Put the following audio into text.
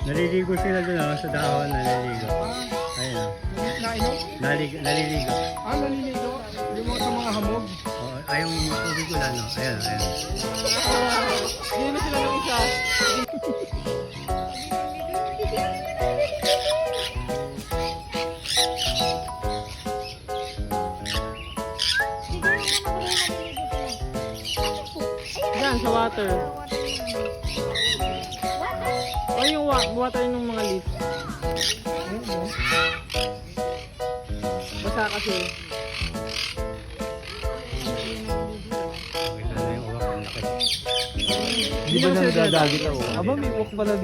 Naliligo sila doon sa dahon, naliligo. Ayun. Naliligo. Naliligo? Yung sa mga hamog? Oo, ayong tubig ko lang, no? Ayan, ayan. Hindi na sila ng isa. Yan, sa water. Ay, yung water ng mga leaf. Basta kasi. Ito na yung uwak ng laki. Hindi ba nang dadagit ako? Aba, may walk pala dito.